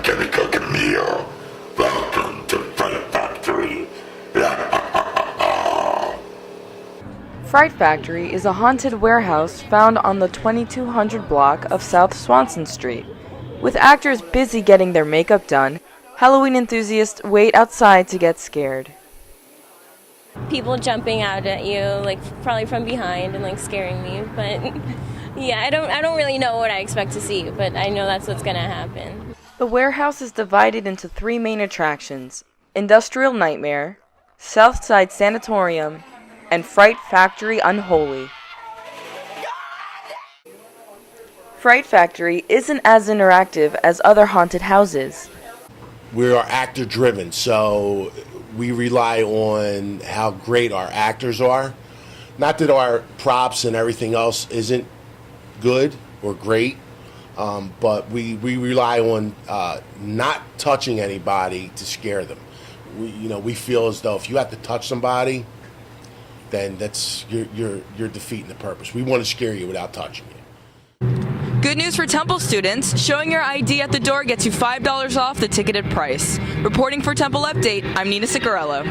gonna cook a meal. Welcome to Fright Factory. Fright Factory is a haunted warehouse found on the 2200 block of South Swanson Street. With actors busy getting their makeup done, Halloween enthusiasts wait outside to get scared. People jumping out at you, like probably from behind and like scaring me. But yeah, I don't really know what I expect to see, but I know that's what's gonna happen. The warehouse is divided into 3 main attractions: Industrial Nightmare, Southside Sanatorium, and Fright Factory Unholy. Fright Factory isn't as interactive as other haunted houses. We are actor driven, so we rely on how great our actors are. Not that our props and everything else isn't good or great, but we rely on not touching anybody to scare them. We feel as though if you have to touch somebody, then that's you're defeating the purpose. We want to scare you without touching you. Good news for Temple students. Showing your ID at the door gets you $5 off the ticketed price. Reporting for Temple Update, I'm Nina Sicurello.